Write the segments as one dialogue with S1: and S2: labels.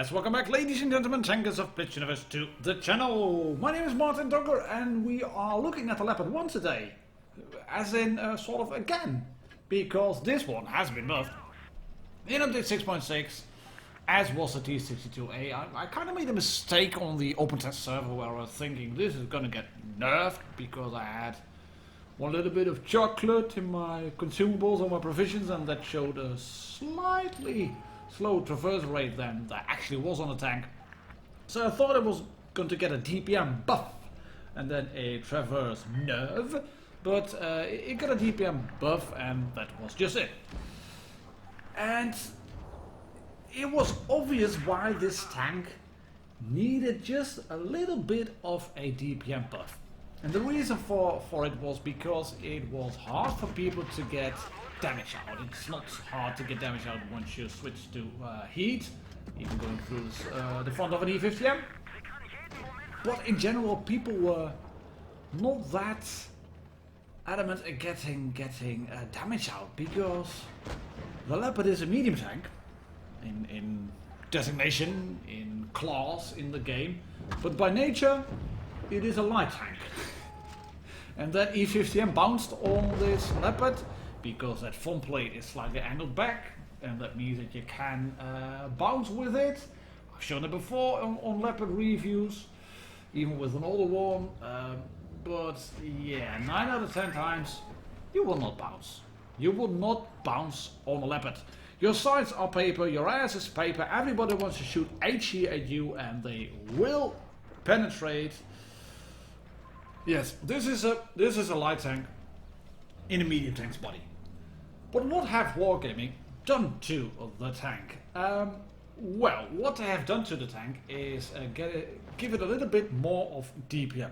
S1: Yes, welcome back, ladies and gentlemen, tankers of Blitz Universe, to the channel. My name is Martin Dogger, and we are looking at the Leopard 1 today. As in, sort of again, because this one has been buffed in update 6.6, as was the T62A. I kind of made a mistake on the open test server where I was thinking this is going to get nerfed because I had one little bit of chocolate in my consumables or my provisions, and that showed a slightly slow traverse rate than that actually was on the tank. So I thought it was going to get a DPM buff and then a traverse nerf, but it got a DPM buff and that was just it. And it was obvious why this tank needed just a little bit of a DPM buff. And the reason for it was because it was hard for people to get damage out. It's not hard to get damage out once you switch to heat, even going through the front of an E50M. But in general, people were not that adamant at getting damage out, because the Leopard is a medium tank in designation, in class in the game, but by nature it is a light tank. And that E50M bounced on this Leopard because that front plate is slightly angled back, and that means that you can bounce with it. I've shown it before on Leopard reviews, even with an older one, but yeah, 9 out of 10 times you will not bounce. You will not bounce on a Leopard. Your sides are paper, your ass is paper, everybody wants to shoot HE at you and they will penetrate. Yes, this is a light tank in a medium tank's body. But what have Wargaming done to the tank? Well, what they have done to the tank is give it a little bit more of DPM.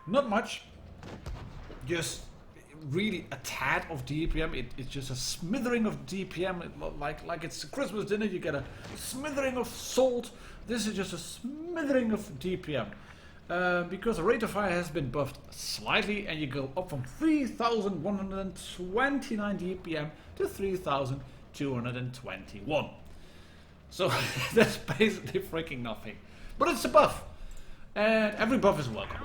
S1: Not much, just really a tad of DPM. It's just a smithering of DPM, like it's a Christmas dinner. You get a smithering of salt. This is just a smithering of DPM. Because the rate of fire has been buffed slightly, and you go up from 3,129 DPM to 3,221. So that's basically freaking nothing. But it's a buff, and every buff is welcome.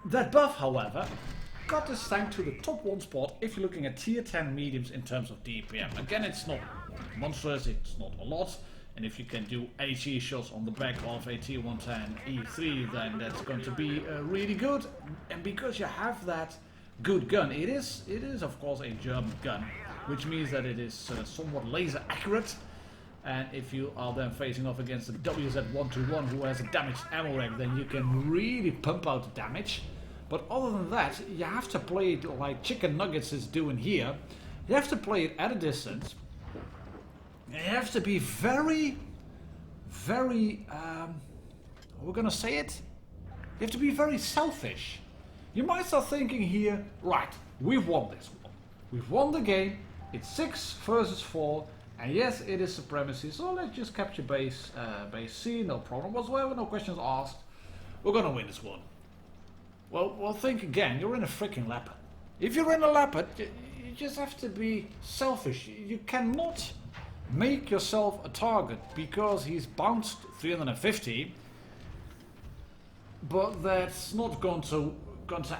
S1: That buff, however, got this tank to the top 1 spot if you're looking at tier 10 mediums in terms of DPM. Again, it's not monstrous, it's not a lot. And if you can do HE shots on the back of a tier 110 E3, then that's going to be really good. And because you have that good gun, it is of course a German gun, which means that it is somewhat laser accurate. And if you are then facing off against the WZ121 who has a damaged ammo rack, then you can really pump out the damage. But other than that, you have to play it like Chicken Nuggets is doing here. You have to play it at a distance. You have to be very, we're gonna say it? You have to be very selfish. You might start thinking here, right, we've won this one. We've won the game, it's 6 versus 4, and yes, it is supremacy, so let's just capture base C, no problem whatsoever, no questions asked. We're gonna win this one. Well, think again, you're in a freaking Leopard. If you're in a Leopard, you just have to be selfish. You cannot make yourself a target because he's bounced 350, but that's not going to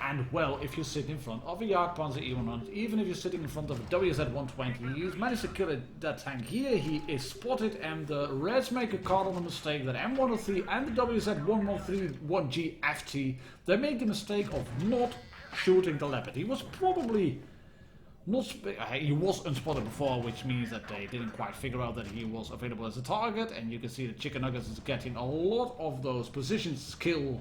S1: end well if you sit in front of a Jagdpanzer E100. Even if you're sitting in front of a WZ120, he's managed to kill that tank here. He is spotted, and the Reds make a cardinal mistake that M103 and the WZ1131G FT, they make the mistake of not shooting the Leopard. He was probably he was unspotted before, which means that they didn't quite figure out that he was available as a target, and you can see that Chicken Nuggets is getting a lot of those position skill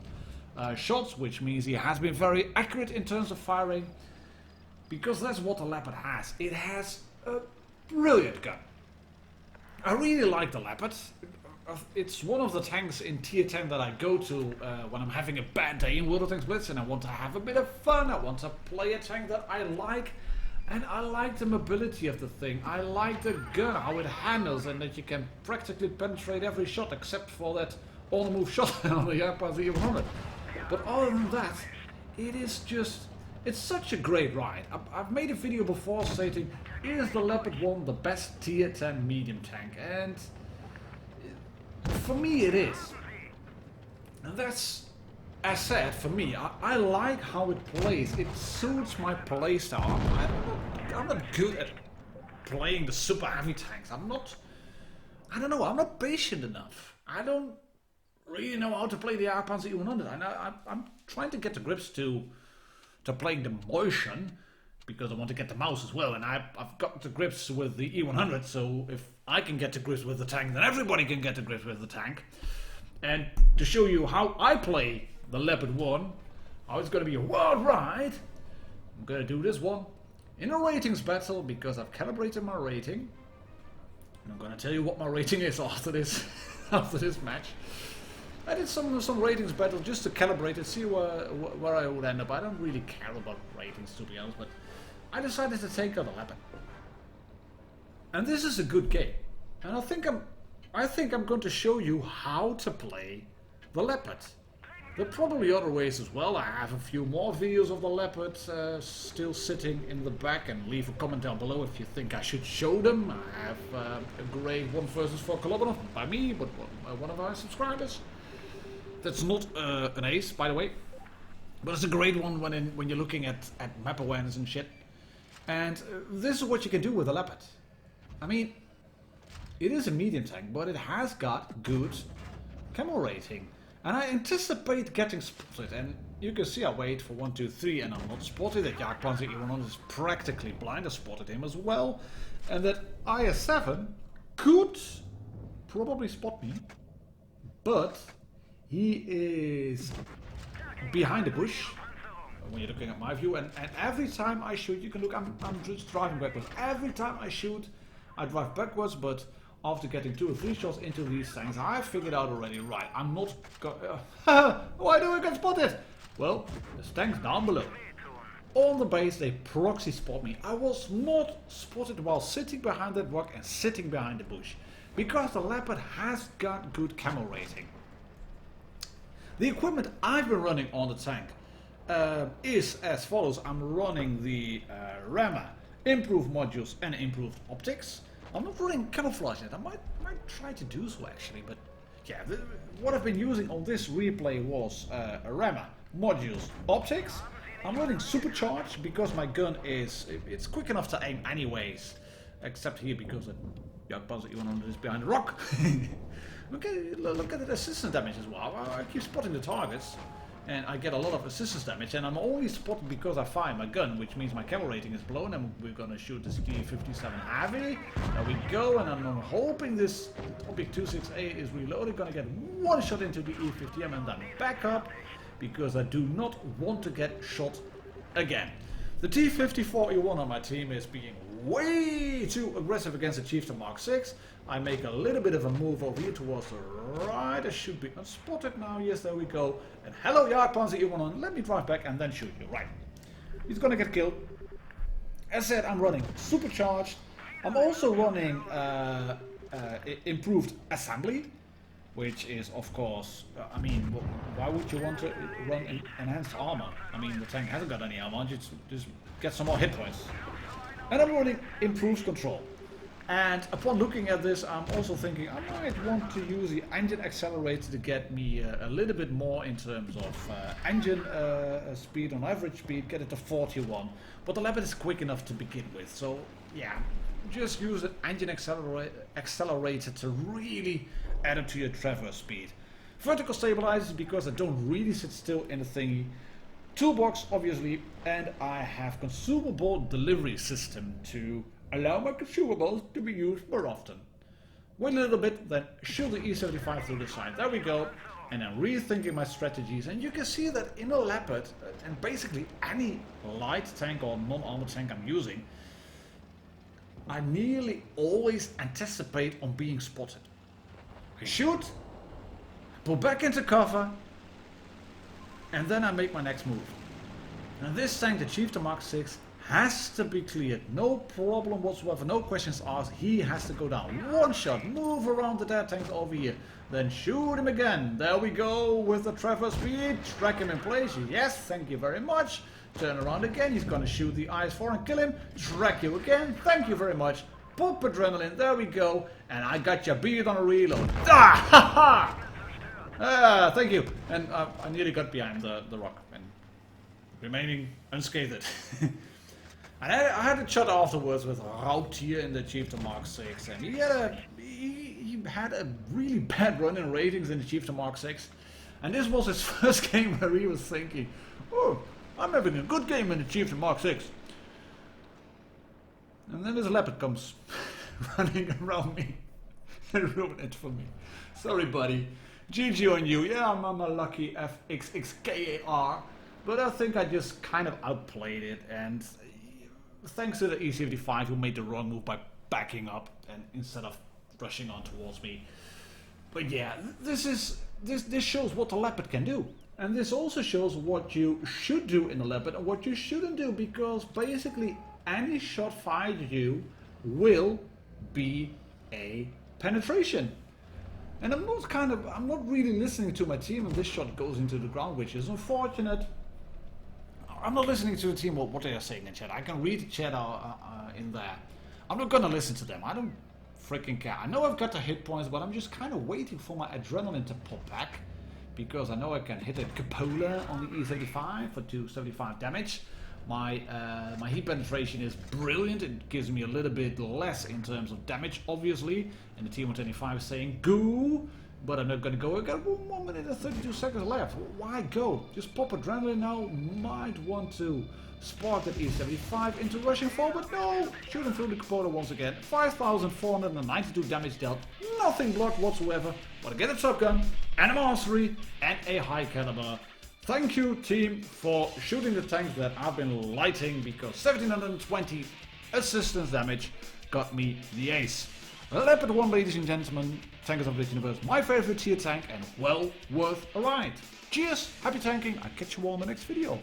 S1: shots, which means he has been very accurate in terms of firing, because that's what the Leopard has. It has a brilliant gun. I really like the Leopard. It's one of the tanks in tier 10 that I go to when I'm having a bad day in World of Tank Blitz and I want to have a bit of fun. I want to play a tank that I like. And I like the mobility of the thing. I like the gun, how it handles, and that you can practically penetrate every shot except for that on-the-move shot on the Leopard E100. But other than that, it is just It's such a great ride. I've made a video before stating, is the Leopard 1 the best tier 10 medium tank? And for me it is. And that's, as said, for me, I like how it plays. It suits my playstyle. I'm not good at playing the super heavy tanks. I don't know, I'm not patient enough. I don't really know how to play the Panzer E100. I'm trying to get the grips to playing the motion, because I want to get the mouse as well, and I've got the grips with the E100, so if I can get the grips with the tank, then everybody can get the grips with the tank. And to show you how I play the Leopard 1, how it's going to be a world ride, I'm going to do this one in a ratings battle, because I've calibrated my rating. And I'm going to tell you what my rating is after this match. I did some ratings battle just to calibrate it, see where I would end up. I don't really care about ratings, to be honest, but I decided to take out a Leopard. And this is a good game. And I think I'm going to show you how to play the Leopard. There are probably other ways as well. I have a few more videos of the Leopard still sitting in the back, and leave a comment down below if you think I should show them. I have a great 1 versus 4 kilometer by me, but one of our subscribers. That's not an ace, by the way, but it's a great one when you're looking at map awareness and shit. And this is what you can do with a Leopard. I mean, it is a medium tank, but it has got good camo rating. And I anticipate getting spotted, and you can see I wait for 1, 2, 3, and I'm not spotted. That Panzer E100 is practically blind. I spotted him as well. And that IS-7 could probably spot me, but he is behind the bush when you're looking at my view, and every time I shoot, you can look, I'm just driving backwards. Every time I shoot, I drive backwards, but after getting 2 or 3 shots into these tanks, I figured out already, right, I'm not why do I get spotted? Well, there's tanks down below. On the base, they proxy spot me. I was not spotted while sitting behind that rock and sitting behind the bush, because the Leopard has got good camo rating. The equipment I've been running on the tank is as follows. I'm running the rammer, improved modules and improved optics. I'm not running camouflage yet. I might try to do so actually, but yeah, what I've been using on this replay was a rammer, modules, optics. I'm running supercharged because my gun it's quick enough to aim anyways, except here because the Panzer E100 is behind the rock. Okay, look at the assistance damage as well. I keep spotting the targets, and I get a lot of assistance damage, and I'm only spotted because I fire my gun, which means my camo rating is blown, and we're gonna shoot this T-57 heavy. There we go, and I'm hoping this Topic 268 is reloaded. Gonna get 1 shot into the E-50M and then back up, because I do not want to get shot again. The T-54E1 on my team is being way too aggressive against the Chieftain Mark 6. I make a little bit of a move over here towards the right. I should be unspotted now. Yes, there we go. And hello, Panzer E100. Let me drive back and then shoot you. Right. He's gonna get killed. As said, I'm running supercharged. I'm also running improved assembly, which is, of course, I mean, why would you want to run enhanced armor? I mean, the tank hasn't got any armor. Just get some more hit points. And I'm running improved control. And upon looking at this, I'm also thinking I might want to use the engine accelerator to get me a little bit more in terms of engine speed, on average speed, get it to 41. But the Leopard is quick enough to begin with, so yeah, just use an engine accelerator to really add up to your traverse speed. Vertical stabilizers, because I don't really sit still in the thingy. Toolbox, obviously, and I have consumable delivery system to allow my consumables to be used more often. Wait a little bit, then shoot the E75 through the side. There we go. And I'm rethinking my strategies. And you can see that in a Leopard, and basically any light tank or non-armored tank I'm using, I nearly always anticipate on being spotted. I shoot, pull back into cover, and then I make my next move. And this tank, the Chieftain Mark 6, has to be cleared. No problem whatsoever, no questions asked. He has to go down. 1 shot, move around the dead tanks over here. Then shoot him again. There we go with the traverse speed. Track him in place. Yes, thank you very much. Turn around again, he's gonna shoot the IS-4 and kill him. Track you again, thank you very much. Pop adrenaline, there we go. And I got your beard on a reload. Ah, ha ha! Ah, thank you. And I nearly got behind the rock and remaining unscathed. And I had a chat afterwards with Rautier in the Chieftain Mark 6, and he had a really bad run in ratings in the Chieftain Mark 6. And this was his first game where he was thinking, oh, I'm having a good game in the Chieftain Mark 6. And then this Leopard comes running around me and ruined it for me. Sorry, buddy. GG on you. Yeah, I'm a lucky FXXKAR. But I think I just kind of outplayed it, and thanks to the E75 who made the wrong move by backing up and instead of rushing on towards me. But yeah, this shows what the Leopard can do. And this also shows what you should do in the Leopard and what you shouldn't do, because basically any shot fired at you will be a penetration. And I'm not really listening to my team, and this shot goes into the ground, which is unfortunate. I'm not listening to the team what they are saying in chat. I can read the chat in there. I'm not gonna listen to them. I don't freaking care. I know I've got the hit points, but I'm just kind of waiting for my adrenaline to pop back, because I know I can hit a cupola on the E75 for 275 damage. My heat penetration is brilliant. It gives me a little bit less in terms of damage, obviously. And the T125 is saying go, but I'm not gonna go. I got 1 minute and 32 seconds left. Why go? Just pop adrenaline now. Might want to spark that E75 into rushing forward. No! Shooting through the cupola once again. 5,492 damage dealt. Nothing blocked whatsoever. But I get a Top Gun and a mastery and a high caliber. Thank you, team, for shooting the tanks that I've been lighting, because 1720 assistance damage got me the ace. Leopard 1, ladies and gentlemen. Tankers of Blitz Universe, my favorite tier tank, and well worth a ride. Cheers, happy tanking, I'll catch you all in the next video.